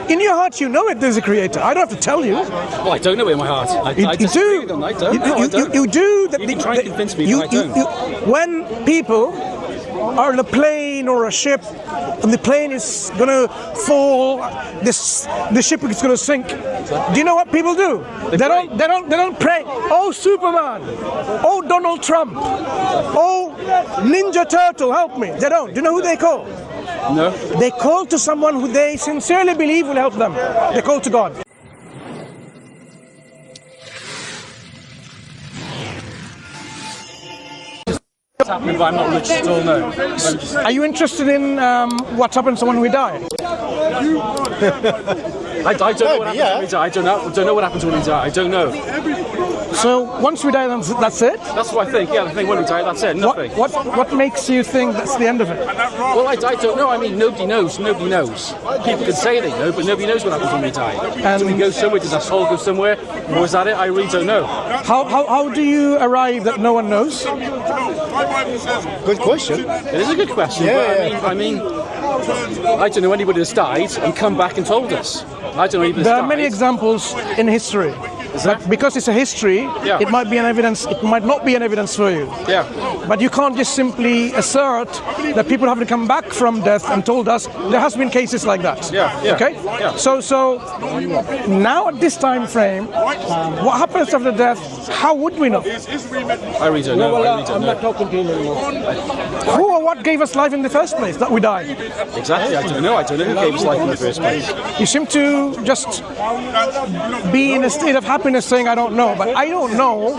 In your heart, you know it. There's a creator. I don't have to tell you. Well, I don't know in my heart. You do. You do. You can try and convince me, but I don't. When people are in a plane or a ship, and the plane is going to fall, the ship is going to sink. Do you know what people do? They don't pray. Oh, Superman! Oh, Donald Trump! Oh, Ninja Turtle, help me! They don't. Do you know who they call? No. They call to someone who they sincerely believe will help them. They call to God. Happening, but I'm not rich at all, no. Are you interested in what happens to someone who dies? I don't know what happens when we die. I don't know what happens when we die. I don't know. So once we die, that's it? That's what I think. Yeah, I think when we die, that's it. Nothing. What makes you think that's the end of it? Well, I don't know. I mean, nobody knows. Nobody knows. People can say they know, but nobody knows what happens when we die. And do we go somewhere? Does our soul go somewhere? Or is that it? I really don't know. How do you arrive that no one knows? Good question. It is a good question. Yeah, but I mean, I don't know anybody that's died and come back and told us. I don't know anybody that's There are many examples in history. But because it's a history, it might be an evidence. It might not be an evidence for you. Yeah. But you can't just simply assert that people have to come back from death and told us. There has been cases like that. Yeah. Okay. Yeah. So now at this time frame, what happens after death? How would we know? I really don't know. I'm not talking to him anymore. Who or what gave us life in the first place? That we died. Exactly. I don't know. I don't know who gave us life in the first place. You seem to just be in a state of happiness saying I don't know, but I don't know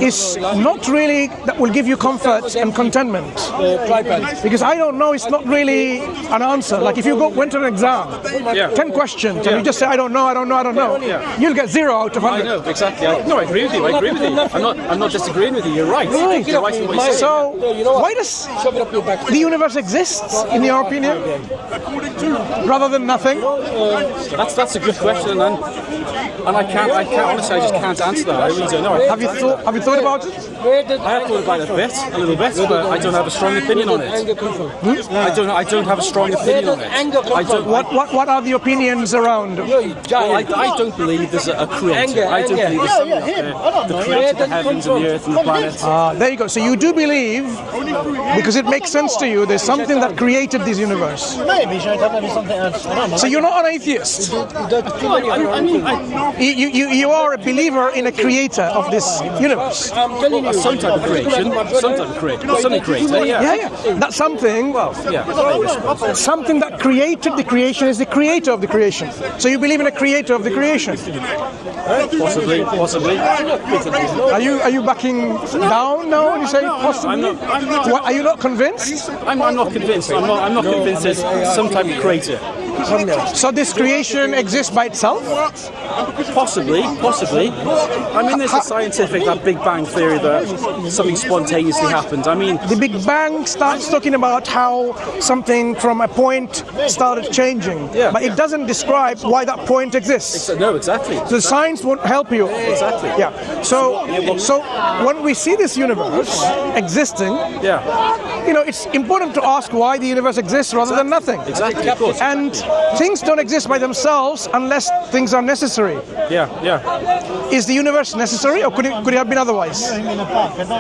is not really that will give you comfort and contentment, because I don't know is not really an answer. Like if you went to an exam, 10 questions, and you just say I don't know, you'll get 0 out of 100. I know, exactly. I agree with you. I'm not disagreeing with you. You're right. You're right in what you're saying. So why does the universe exist in your opinion rather than nothing? That's a good question, and I can't honestly, I just can't answer that. I really don't know. Have you thought about it? I have thought about it a little bit, but I don't have a strong opinion on it. I don't have a strong opinion on it. What are the opinions around? Well, I don't believe there's a creator. I don't believe there's something up there that created the heavens and the earth and the planets. There you go. So you do believe, because it makes sense to you, there's something that created this universe. Maybe something else. I don't know. So you're not an atheist. You are a believer in a creator of this universe. Some type of creation. Something creator, Yeah. That something, something that created the creation is the creator of the creation. So you believe in a creator of the creation. Possibly. Are you backing down now when you say possibly? I'm not. Are you not convinced? I'm not convinced. I'm not convinced there's some type of creator. So this creation exists by itself? Possibly. I mean, there's that Big Bang theory that something spontaneously happened. I mean, the Big Bang starts talking about how something from a point started changing, but it doesn't describe why that point exists. No, exactly. So science won't help you. Exactly. Yeah. So when we see this universe existing, it's important to ask why the universe exists rather than nothing. Exactly. Of course. And things don't exist by themselves unless things are necessary. Yeah. Is the universe necessary, or could it have been otherwise?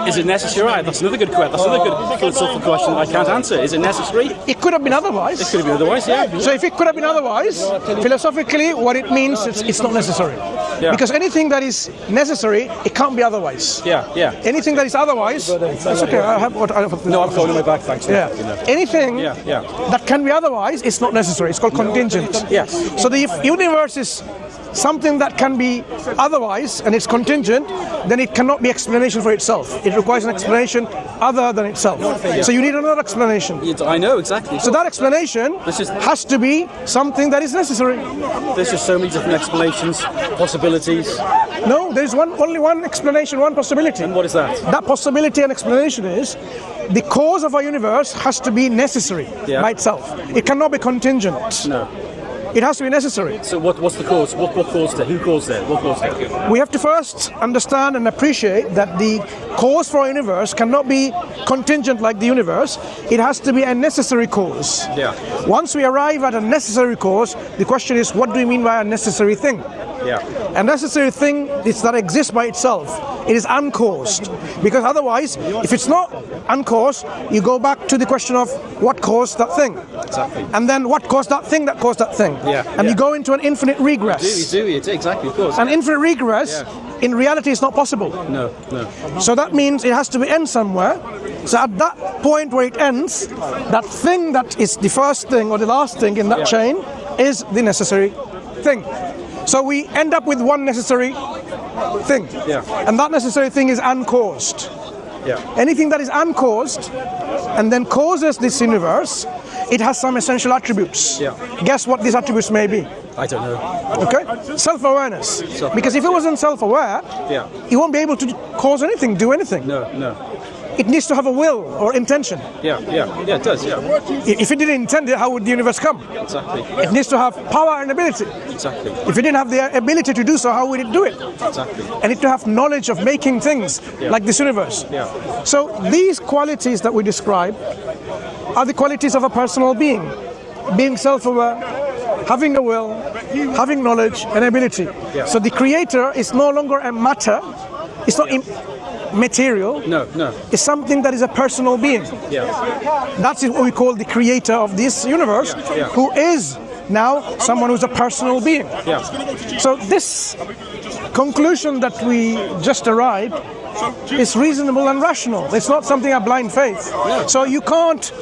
Is it necessary? That's another good question. That's another good philosophical question that I can't answer. Is it necessary? It could have been otherwise. It could have been otherwise, yeah. So if it could have been otherwise, philosophically, what it means it's not necessary. Yeah. Because anything that is necessary, it can't be otherwise. Yeah. Anything that is otherwise, that's okay. No, I'm throwing in my bag, thanks. Yeah. Anything that can be otherwise, it's not necessary. It's called contingent. Yes. So the universe is something that can be otherwise and it's contingent, then it cannot be explanation for itself. It requires an explanation other than itself. So you need another explanation. I know, exactly. So that explanation has to be something that is necessary. There's just so many different explanations, possibilities. No, there's only one explanation, one possibility. And what is that? That possibility and explanation is the cause of our universe has to be necessary by itself. It cannot be contingent. No. It has to be necessary. So what's the cause? What caused it? Who caused it? What caused it? We have to first understand and appreciate that the cause for our universe cannot be contingent like the universe. It has to be a necessary cause. Yeah. Once we arrive at a necessary cause, the question is, what do we mean by a necessary thing? Yeah. A necessary thing is that exists by itself. It is uncaused. Because otherwise, if it's not uncaused, you go back to the question of what caused that thing. Exactly. And then what caused that thing that caused that thing. Yeah. And you go into an infinite regress. You do, exactly, of course. An infinite regress, in reality, is not possible. No. So that means it has to be end somewhere. So at that point where it ends, that thing that is the first thing or the last thing in that chain is the necessary thing. So we end up with one necessary thing. Yeah. And that necessary thing is uncaused. Yeah. Anything that is uncaused and then causes this universe, it has some essential attributes. Yeah. Guess what these attributes may be? I don't know. Okay? Self-awareness. Because if it wasn't self-aware, it won't be able to cause anything, do anything. No. It needs to have a will or intention. Yeah, it does, yeah. If it didn't intend it, how would the universe come? Exactly. It needs to have power and ability. Exactly. If it didn't have the ability to do so, how would it do it? Exactly. And it to have knowledge of making things like this universe. Yeah. So these qualities that we describe are the qualities of a personal being. Being self-aware, having a will, having knowledge and ability. Yeah. So the creator is no longer a matter. It's not material. No. It's something that is a personal being. Yeah. That's what we call the creator of this universe, who is now someone who's a personal being. Yeah. So this conclusion that we just arrived is reasonable and rational. It's not something of blind faith. So you can't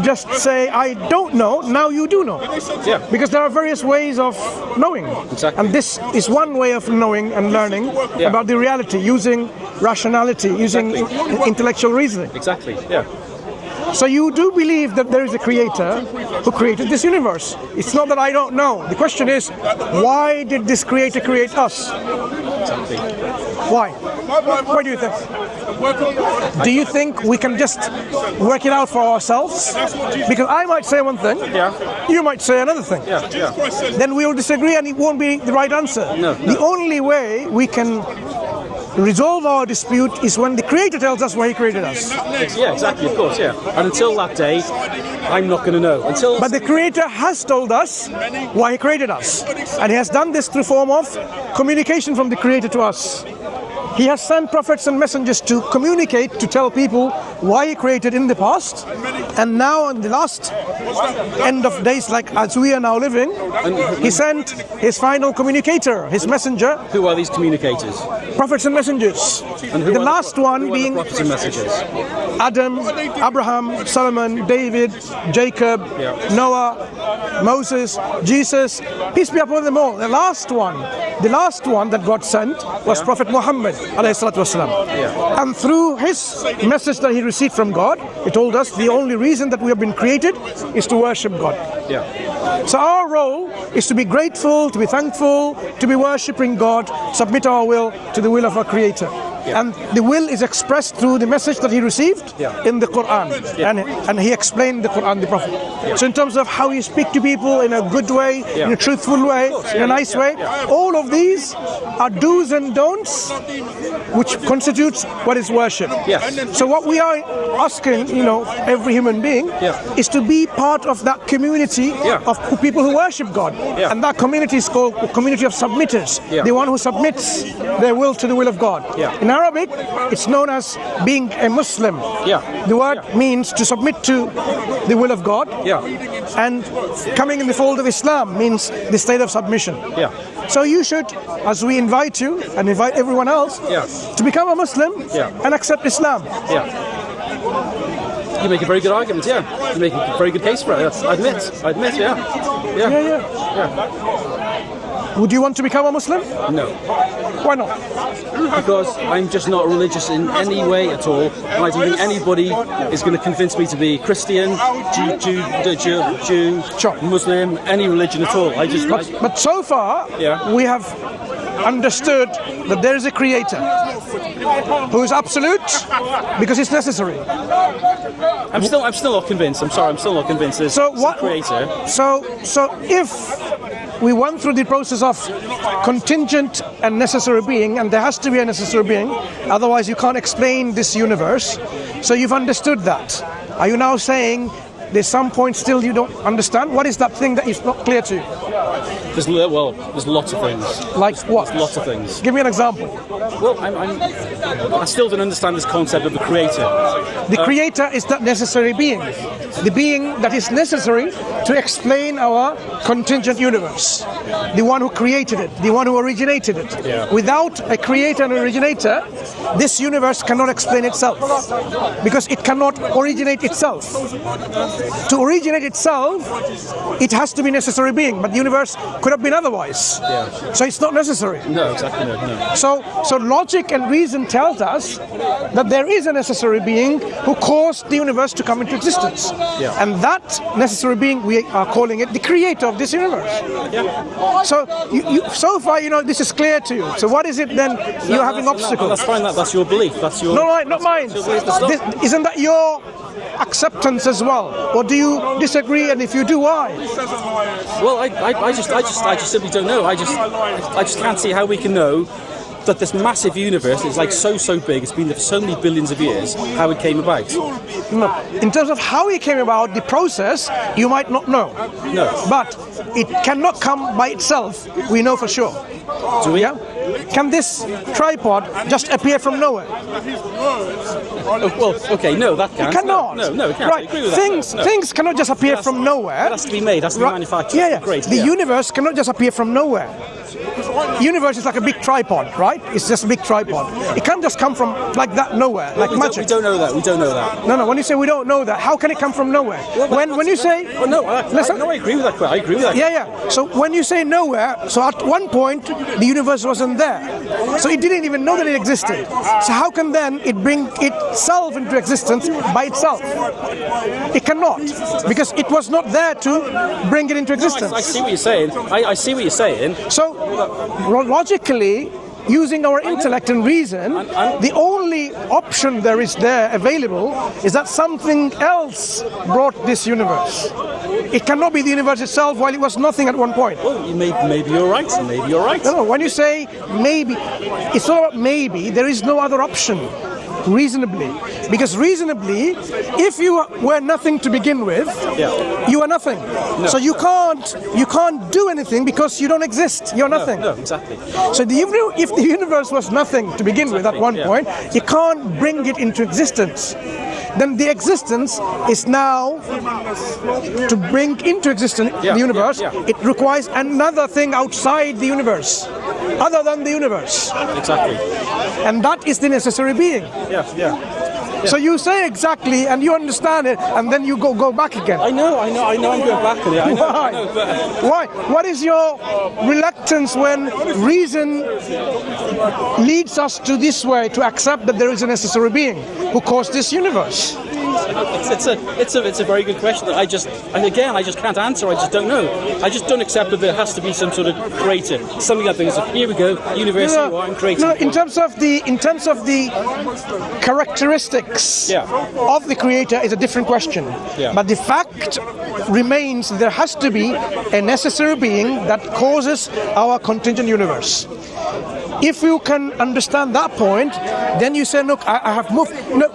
just say, I don't know, now you do know. Yeah. Because there are various ways of knowing. Exactly. And this is one way of knowing and learning about the reality, using rationality, using intellectual reasoning. Exactly, yeah. So you do believe that there is a creator who created this universe. It's not that I don't know. The question is, why did this creator create us? Exactly. Why? Why do you think? Do you think we can just work it out for ourselves? Because I might say one thing, you might say another thing. Then we will disagree and it won't be the right answer. No. The only way we can resolve our dispute is when the creator tells us why he created us. Yeah, exactly, of course, yeah. And until that day, I'm not going to know. But the creator has told us why he created us. And he has done this through form of communication from the creator to us. He has sent prophets and messengers to communicate, to tell people why he created in the past. And now in the last end of days, like as we are now living, he sent his final communicator, his messenger. Who are these communicators? Prophets and messengers. And who the are last one being prophets and messengers? Adam, Abraham, Solomon, David, Jacob, Noah, Moses, Jesus, peace be upon them all. The last one that God sent was Prophet Muhammad, alayhi salatu wasalam. And through his message that he received from God, he told us the only reason that we have been created is to worship God. So our role is to be grateful, to be thankful, to be worshipping God, submit our will to the will of our Creator. And the will is expressed through the message that he received in the Quran. And he explained the Quran, the Prophet. So in terms of how you speak to people in a good way, in a truthful way, in a nice way, all of these are do's and don'ts, which constitutes what is worship. So what we are asking, every human being, is to be part of that community of people who worship God. And that community is called the community of submitters, the one who submits their will to the will of God. In Arabic, it's known as being a Muslim. The word means to submit to the will of God. And coming in the fold of Islam means the state of submission. So you should, as we invite you and invite everyone else, to become a Muslim and accept Islam. You make a very good argument, You make a very good case for it, I admit, Would you want to become a Muslim? No. Why not? Because I'm just not religious in any way at all, and I don't think anybody is going to convince me to be Christian, Jew, Muslim, any religion at all. But so far, we have understood that there is a creator who is absolute because it's necessary. I'm still not convinced. I'm sorry, I'm still not convinced. There's a creator. So if we went through the process of contingent and necessary being, and there has to be a necessary being, otherwise you can't explain this universe. So you've understood that. Are you now saying there's some point still you don't understand? What is that thing that is not clear to you? There's lots of things. Like what? There's lots of things. Give me an example. Well, I still don't understand this concept of the creator. The creator is that necessary being. The being that is necessary to explain our contingent universe. The one who created it, the one who originated it. Yeah. Without a creator and originator, this universe cannot explain itself. Because it cannot originate itself. To originate itself, it has to be necessary being, but the universe could have been otherwise. Yeah. So it's not necessary. No, exactly, no. So logic and reason tells us that there is a necessary being who caused the universe to come into existence. Yeah. And that necessary being, we are calling it the creator of this universe. Yeah. So so far, this is clear to you. So what is it then you're having obstacles? That's fine, that's your belief. That's your... No, not mine. Isn't that your acceptance as well? Or do you disagree, and if you do, why? Well, I just simply don't know. I just can't see how we can know that this massive universe is like so big, it's been there for so many billions of years, how it came about. No. In terms of how it came about, the process, you might not know. No. But it cannot come by itself, we know for sure. Do we? Yeah? Can this tripod just appear from nowhere? Oh, well, okay, no, that can't. It cannot. No, it can't. Right. I agree with that. Things cannot just appear from nowhere. It has to be made, it has to be manufactured. Yeah. Great. The universe cannot just appear from nowhere. The universe is like a big tripod, right? It's just a big tripod. It can't just come from like that nowhere, like magic. We don't know that. No. When you say we don't know that, how can it come from nowhere? Well, when you say, I agree with that. I agree with that. Yeah. So when you say nowhere, so at one point the universe wasn't there, so it didn't even know that it existed. So how can then it bring itself into existence by itself? It cannot, because it was not there to bring it into existence. I see what you're saying. I see what you're saying. So logically, using our intellect and reason, the only option there is there available is that something else brought this universe. It cannot be the universe itself while it was nothing at one point. Well, maybe you're right. Maybe you're right. No, when you say maybe, it's not about maybe. There is no other option. Reasonably, because reasonably, if you were nothing to begin with, you are nothing. No. So you can't do anything because you don't exist. You're nothing. No, exactly. So if the universe was nothing to begin with at one point, you can't bring it into existence. Then the existence is now to bring into existence the universe. It requires another thing outside the universe, other than the universe. Exactly. And that is the necessary being. Yeah. So you say exactly, and you understand it, and then you go back again. I know. I'm going back at it. Why? Why? What is your reluctance when reason leads us to this way, to accept that there is a necessary being who caused this universe? It's a very good question that I just can't answer. I just don't know. I just don't accept that there has to be some sort of creator, something like this. Here we go, universe. I'm creating. No, in terms of the characteristics of the creator is a different question. Yeah. But the fact remains there has to be a necessary being that causes our contingent universe. If you can understand that point, then you say, look, I have moved. No,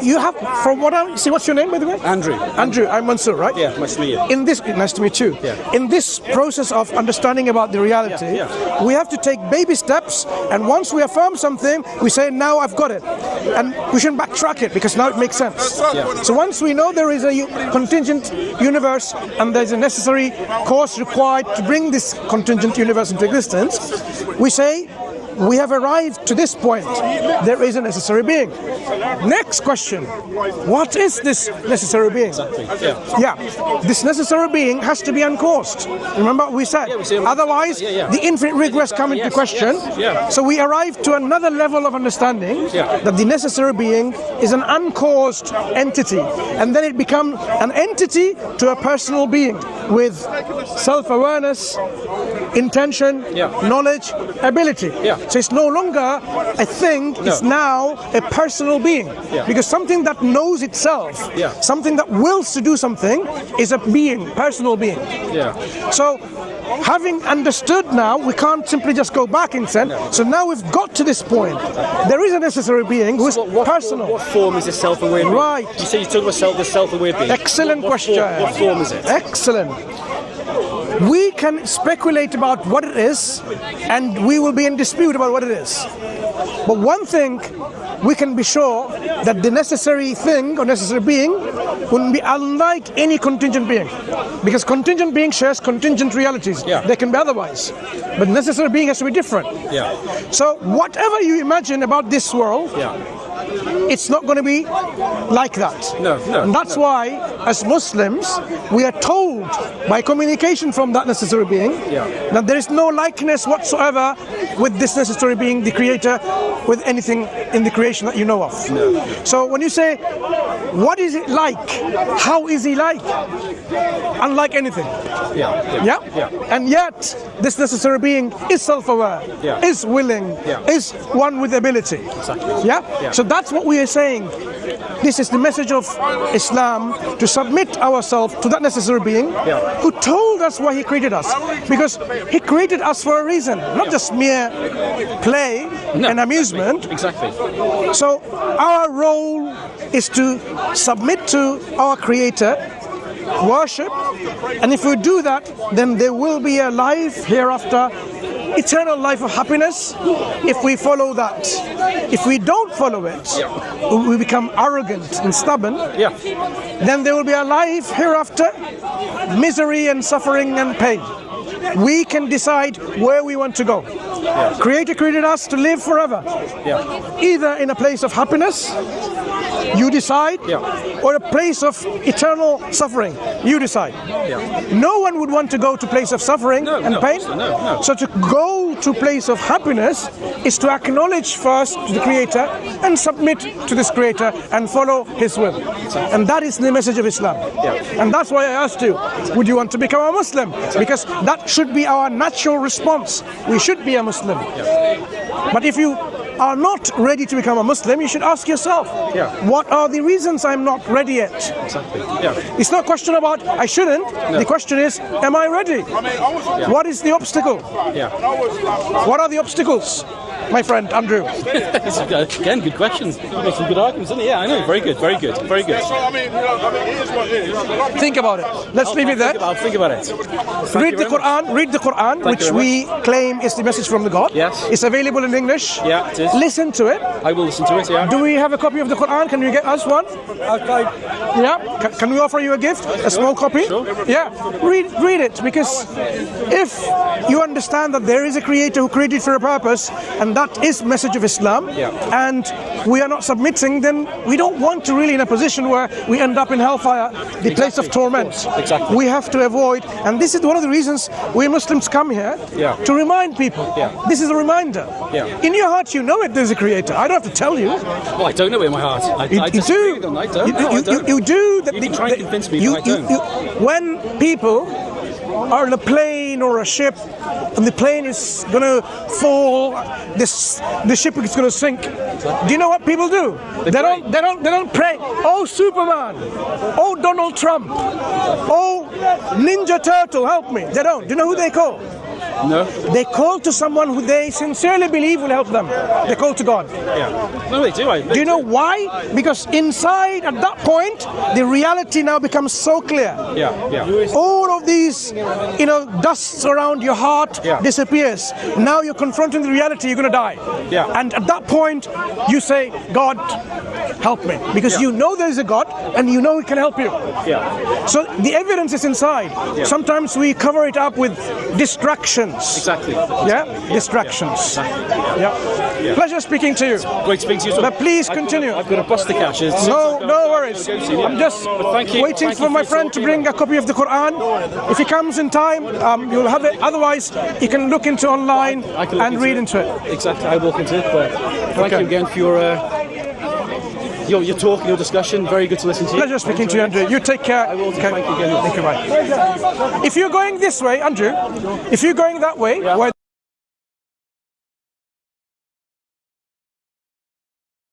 you have, from what I see, what's your name, by the way? Andrew. I'm Mansoor, right? Yeah, nice to meet you. Nice to meet you. Yeah. In this process of understanding about the reality, we have to take baby steps, and once we affirm something, we say, now I've got it. And we shouldn't backtrack it, because now it makes sense. Yeah. So once we know there is a contingent universe, and there's a necessary cause required to bring this contingent universe into existence, we say, we have arrived to this point. There is a necessary being. Next question. What is this necessary being? Exactly. This necessary being has to be uncaused. Remember what we said? Otherwise, the infinite regress come into question. So we arrive to another level of understanding that the necessary being is an uncaused entity. And then it becomes an entity to a personal being with self-awareness, intention, knowledge, ability. So it's no longer a thing, it's now a personal being. Because something that knows itself, something that wills to do something, is a being, personal being. So having understood now, we can't simply just go back in sense. So now we've got to this point. There is a necessary being who is personal. What form is this self-aware being? Right. You say you talk about the self-aware being. Excellent question. What form is it? Excellent. We can speculate about what it is, and we will be in dispute about what it is. But one thing, we can be sure that the necessary thing or necessary being will be unlike any contingent being. Because contingent being shares contingent realities. They can be otherwise. But necessary being has to be different. So whatever you imagine about this world, it's not going to be like that. And that's why, as Muslims, we are told by communication from that necessary being that there is no likeness whatsoever with this necessary being, the Creator, with anything in the creation that you know of. So when you say, what is it like? How is he like? Unlike anything. And yet, this necessary being is self-aware, is willing, is one with ability. So that's what we are saying. This is the message of Islam, to submit ourselves to that necessary being who told us why he created us. Because he created us for a reason, not just mere play and amusement. So our role is to submit to our Creator, worship, and if we do that, then there will be a life hereafter, eternal life of happiness, if we follow that. If we don't follow it, we become arrogant and stubborn, then there will be a life hereafter, misery and suffering and pain. We can decide where we want to go. Creator created us to live forever, either in a place of happiness, you decide, or a place of eternal suffering, you decide. No one would want to go to a place of suffering and pain. So to go to a place of happiness is to acknowledge first the Creator and submit to this Creator and follow His will. And that is the message of Islam. And that's why I asked you, would you want to become a Muslim? Because that should be our natural response. We should be a Muslim. But if you are not ready to become a Muslim, you should ask yourself, what are the reasons I'm not ready yet? It's not a question about I shouldn't. The question is, am I ready? What is the obstacle? What are the obstacles, my friend Andrew? Again, good questions. You make some good arguments, isn't it? Yeah, I know. Very good, very good, very good. Think about it. Let's leave it there. I'll think about it. Read the Quran, which we claim is the message from the God. It's available in English. It is. Listen to it. I will listen to it, Do we have a copy of the Quran? Can you get us one? Can we offer you a gift? A small copy? Sure. Read it, because if you understand that there is a Creator who created for a purpose, and that is message of Islam, and we are not submitting, then we don't want to really in a position where we end up in hellfire, the place of torment. We have to avoid, and this is one of the reasons we Muslims come here, to remind people. This is a reminder. In your heart you know it, there's a Creator. I don't have to tell you. Well, I don't know it in my heart. You do. You do. You can try and convince me, but I don't. When people are in a plane or a ship, and the plane is going to fall, the ship is going to sink. Do you know what people do? They don't pray. Oh, Superman! Oh, Donald Trump! Oh, Ninja Turtle, help me! They don't. Do you know who they call? No. They call to someone who they sincerely believe will help them. They call to God. No, they do. Do you know why? Because inside, at that point, the reality now becomes so clear. All of these, dusts around your heart disappears. Now you're confronting the reality, you're going to die. And at that point, you say, God, help me. Because you know there's a God, and you know He can help you. So the evidence is inside. Sometimes we cover it up with distractions. Distractions. Pleasure speaking to you. Great speaking to you. But please continue. I've got a bus to catch. No worries. I'm just waiting for my friend to bring a copy of the Quran. If he comes in time, you'll have it. Otherwise, you can look into online and read into it. Exactly. I will look into it. But thank you again for your your talk and your discussion. Very good to listen to you. Pleasure speaking to you, Andrew. You take care. I will. Thank you again. Thank you, bye. If you're going this way, Andrew, if you're going that way, where